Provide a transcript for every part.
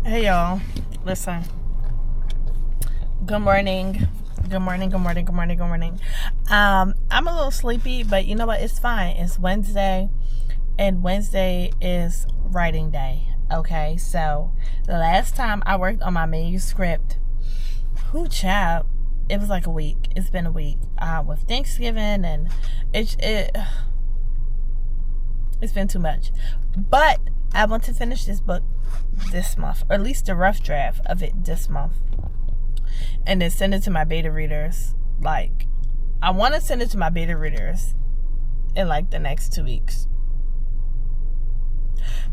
Hey y'all, listen. Good morning. Good morning. Good morning. Good morning. Good morning. I'm a little sleepy, but you know what? It's fine. It's Wednesday, and Wednesday is writing day. Okay, so the last time I worked on my manuscript, child, it was like a week. It's been a week with Thanksgiving, and it's been too much. But I want to finish this book this month, or at least the rough draft of it this month, and then send it to my beta readers. Like, I want to send it to my beta readers in like the next 2 weeks,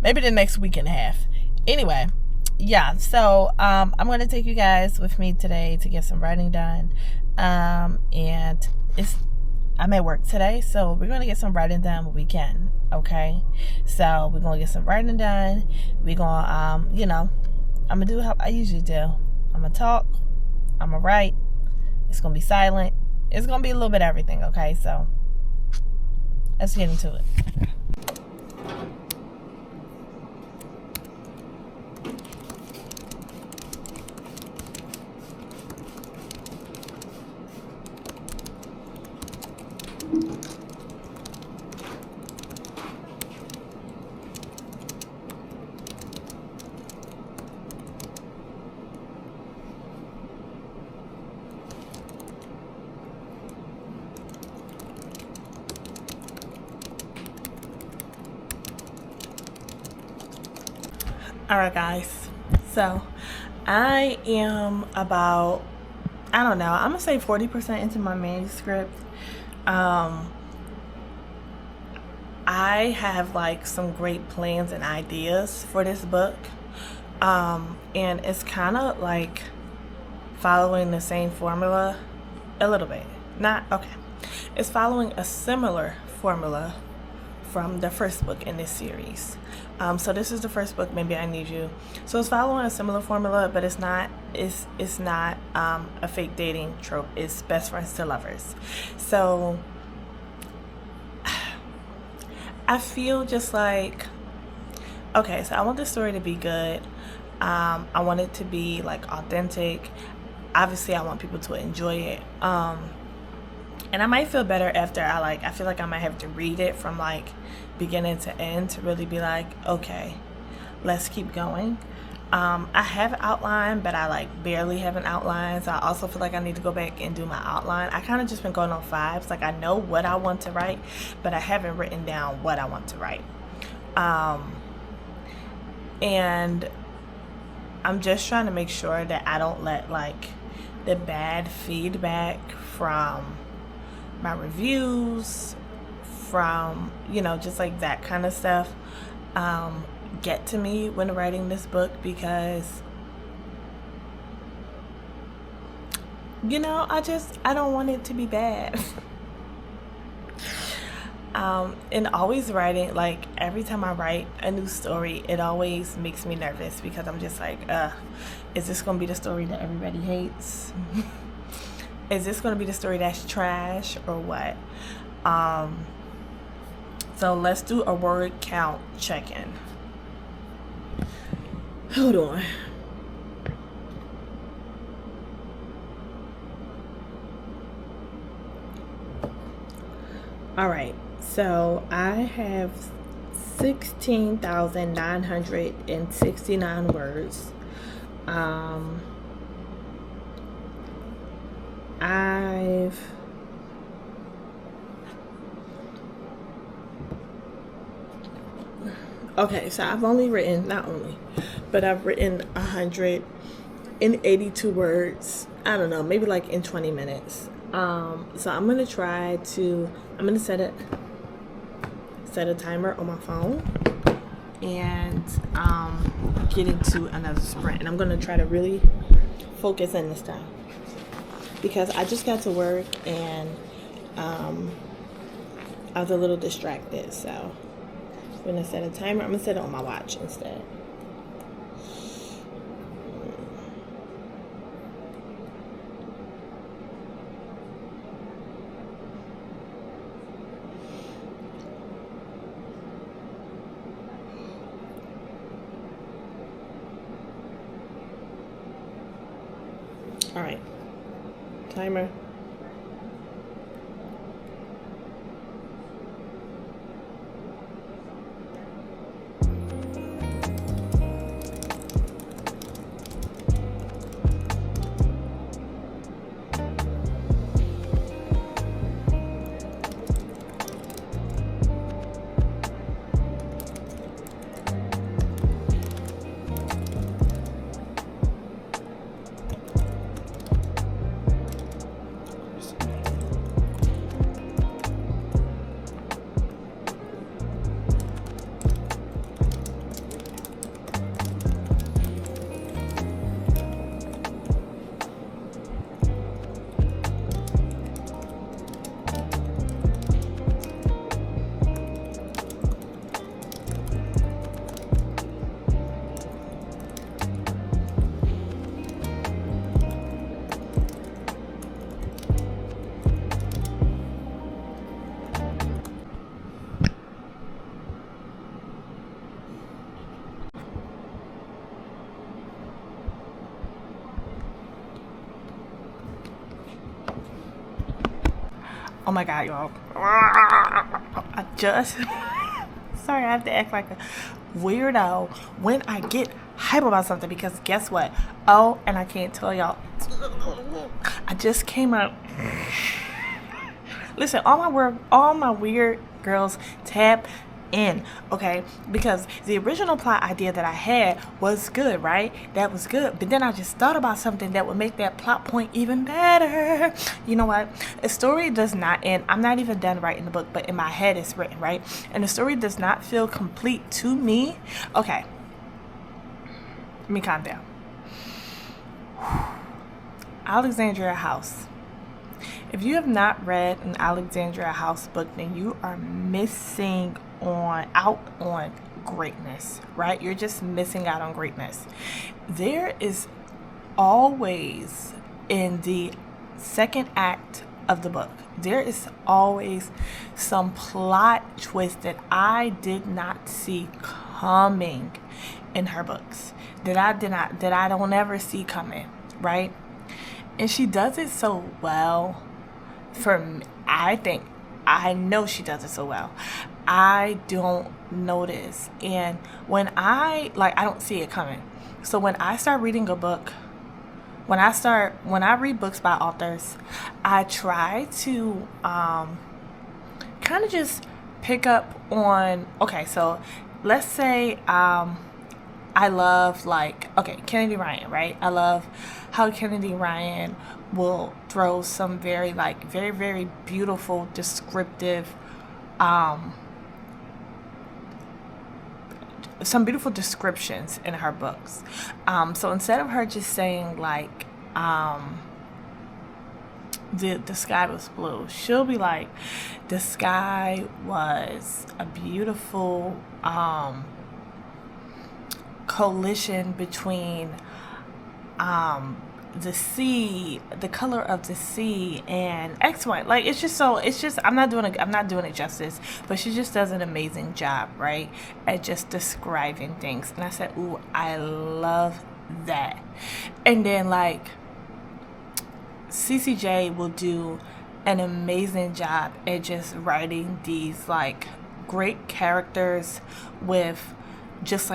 maybe the next week and a half. Anyway, yeah, so I'm going to take you guys with me today to get some writing done. And I'm at work today, so we're going to get some writing done when we can. Okay, so we're going to get some writing done. We're going to I'm going to do how I usually do. I'm going to talk, I'm going to write. It's going to be silent. It's going to be a little bit of everything. Okay, so let's get into it. Alright guys, so I am about, I don't know, I'm gonna say 40% into my manuscript. I have like some great plans and ideas for this book, and it's kind of like following the same formula a little bit. Not okay, it's following a similar formula from the first book in this series. So this is the first book, Maybe I Need You. So it's following a similar formula, but it's not a fake dating trope. It's best friends to lovers. So I feel just like, okay, so I want this story to be good. I want it to be like authentic. Obviously I want people to enjoy it. And I might feel better after I feel like I might have to read it from like beginning to end to really be like, okay, let's keep going. I have an outline, but I like barely have an outline. So I also feel like I need to go back and do my outline. I kind of just been going on vibes. Like, I know what I want to write, but I haven't written down what I want to write. And I'm just trying to make sure that I don't let like the bad feedback from my reviews, from just like that kind of stuff, get to me when writing this book, because I don't want it to be bad. And always writing, like every time I write a new story, it always makes me nervous, because I'm just like, is this gonna be the story that everybody hates? Is this going to be the story that's trash or what? So let's do a word count check-in. Hold on. All right. So I have 16,969 words. So I've only written, not only, but I've written 182 words. I don't know, maybe like in 20 minutes. So I'm gonna set a timer on my phone and get into another sprint. And I'm gonna try to really focus in this time, because I just got to work and I was a little distracted. So I'm gonna set a timer. I'm gonna set it on my watch instead. All right, timer. Oh my god, y'all. I just sorry, I have to act like a weirdo when I get hype about something, because guess what? Oh, and I can't tell y'all, I just came up. Listen, all my weird girls, tap in, okay? Because the original plot idea that I had was good, right? That was good. But then I just thought about something that would make that plot point even better. You know what? A story does not end. I'm not even done writing the book, but in my head it's written, right? And the story does not feel complete to me. Okay. Let me calm down. Alexandria House. If you have not read an Alexandria House book, then you are missing out on greatness, right? You're just missing out on greatness. There is always, in the second act of the book, there is always some plot twist that I did not see coming in her books, that I don't ever see coming, right? And she does it so well. For me, I know she does it so well. I don't notice, and when I don't see it coming. So when I start reading a book, when I read books by authors, I try to kind of just pick up on, okay, so let's say I love, Kennedy Ryan, right? I love how Kennedy Ryan will throw some very, very beautiful, descriptive, some beautiful descriptions in her books. So instead of her just saying the sky was blue, she'll be like, the sky was a beautiful coalition between the sea, the color of the sea, and X, Y. I'm not doing it justice, but she just does an amazing job, right, at just describing things. And I said, ooh, I love that. And then CCJ will do an amazing job at just writing these great characters with just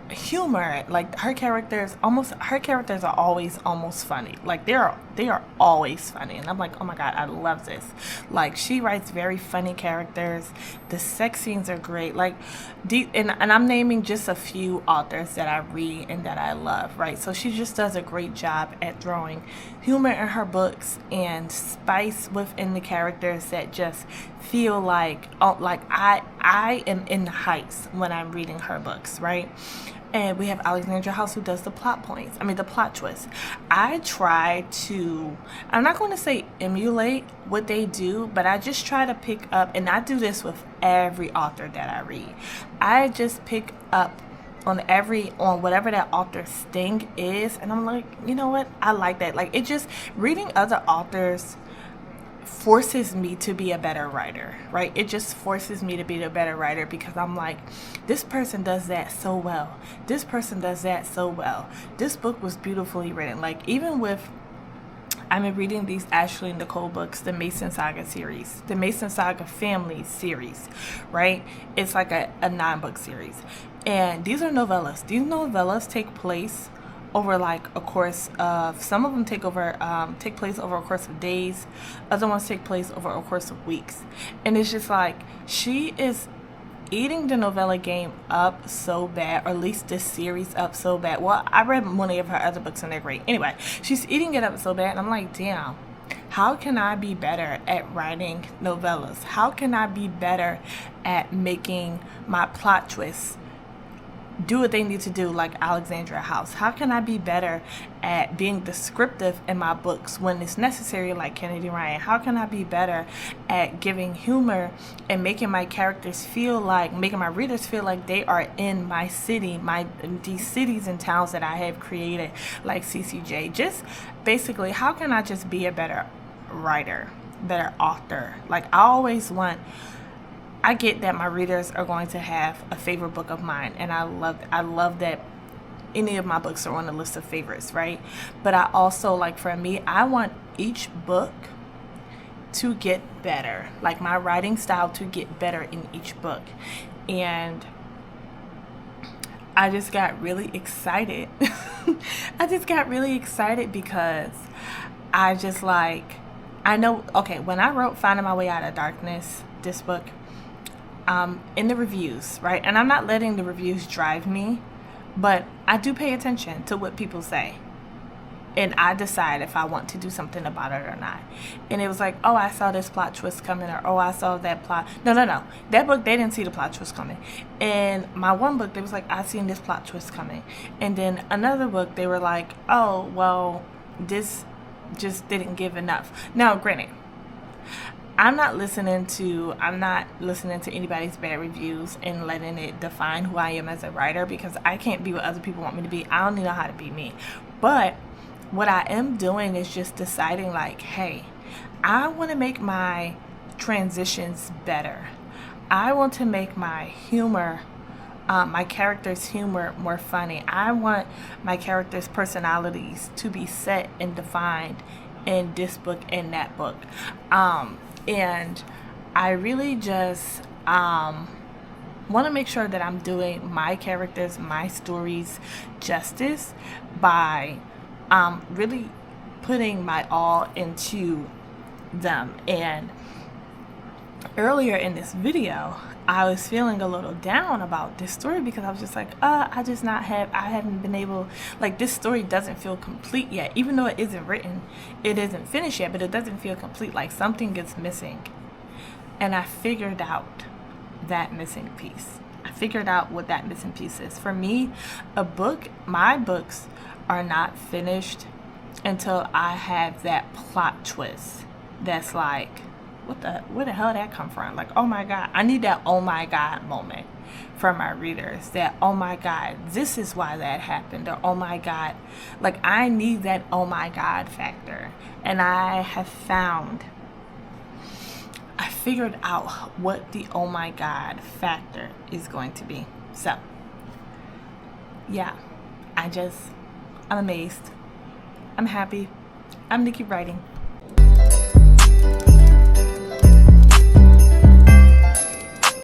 humor. Her characters are always almost funny. They are always funny, and I'm like, oh my god, I love this. She writes very funny characters. The sex scenes are great. And I'm naming just a few authors that I read and that I love, right? So she just does a great job at throwing humor in her books and spice within the characters that just feel like I am in the heights when I'm reading her books, right? And we have Alexandria House, who does the plot twists. I try to, I'm not going to say emulate what they do, but I just try to pick up, and I do this with every author that I read. I just pick up on whatever that author's thing is, and I'm like, you know what? I like that. It just, reading other authors forces me to be a better writer, right? It just forces me to be a better writer, because I'm like, this person does that so well. This person does that so well. This book was beautifully written. Even with I've been reading these Ashley Nicole books, the Mason Saga series, the Mason Saga family series, right? It's like a 9-book series. And these are novellas. These novellas take place over like a course of, some of them take place over a course of days, other ones take place over a course of weeks. And it's just like, she is eating the novella game up so bad, or at least this series up so bad. Well, I read one of her other books and they're great. Anyway, she's eating it up so bad, and I'm like, damn, how can I be better at writing novellas? How can I be better at making my plot twists do what they need to do, like Alexandria House? How can I be better at being descriptive in my books when it's necessary, like Kennedy Ryan? How can I be better at giving humor and making my characters feel like, making my readers feel like they are in my city, these cities and towns that I have created, like CCJ? Just basically, how can I just be a better writer, better author? Like, I get that my readers are going to have a favorite book of mine, and I love that any of my books are on the list of favorites, right? But I also, like, for me, I want each book to get better, like my writing style to get better in each book. And I just got really excited. I just got really excited because I just like, I know, okay, when I wrote Finding My Way Out of Darkness, this book, in the reviews, right? And I'm not letting the reviews drive me, but I do pay attention to what people say. And I decide if I want to do something about it or not. And it was like, oh, I saw this plot twist coming, or oh, I saw that plot. No. That book, they didn't see the plot twist coming. And my one book, they was like, I seen this plot twist coming. And then another book, they were like, oh, well, this just didn't give enough. Now, granted, I'm not listening to anybody's bad reviews and letting it define who I am as a writer, because I can't be what other people want me to be. I only know how to be me. But what I am doing is just deciding, like, hey, I want to make my transitions better. I want to make my humor, my characters' humor more funny. I want my characters' personalities to be set and defined in this book and that book. And I really just want to make sure that I'm doing my characters, my stories justice by really putting my all into them. And earlier in this video, I was feeling a little down about this story because I was just like, I haven't been able, like, this story doesn't feel complete yet. Even though it isn't written, it isn't finished yet, but it doesn't feel complete, like something is missing. And I figured out that missing piece. I figured out what that missing piece is. For me, my books are not finished until I have that plot twist that's like, where the hell did that come from? Like, oh my God, I need that oh my God moment from my readers. That, oh my God, this is why that happened. Or, oh my God, like, I need that oh my God factor. And I figured out what the oh my God factor is going to be. So, yeah, I'm amazed. I'm happy. I'm gonna keep writing.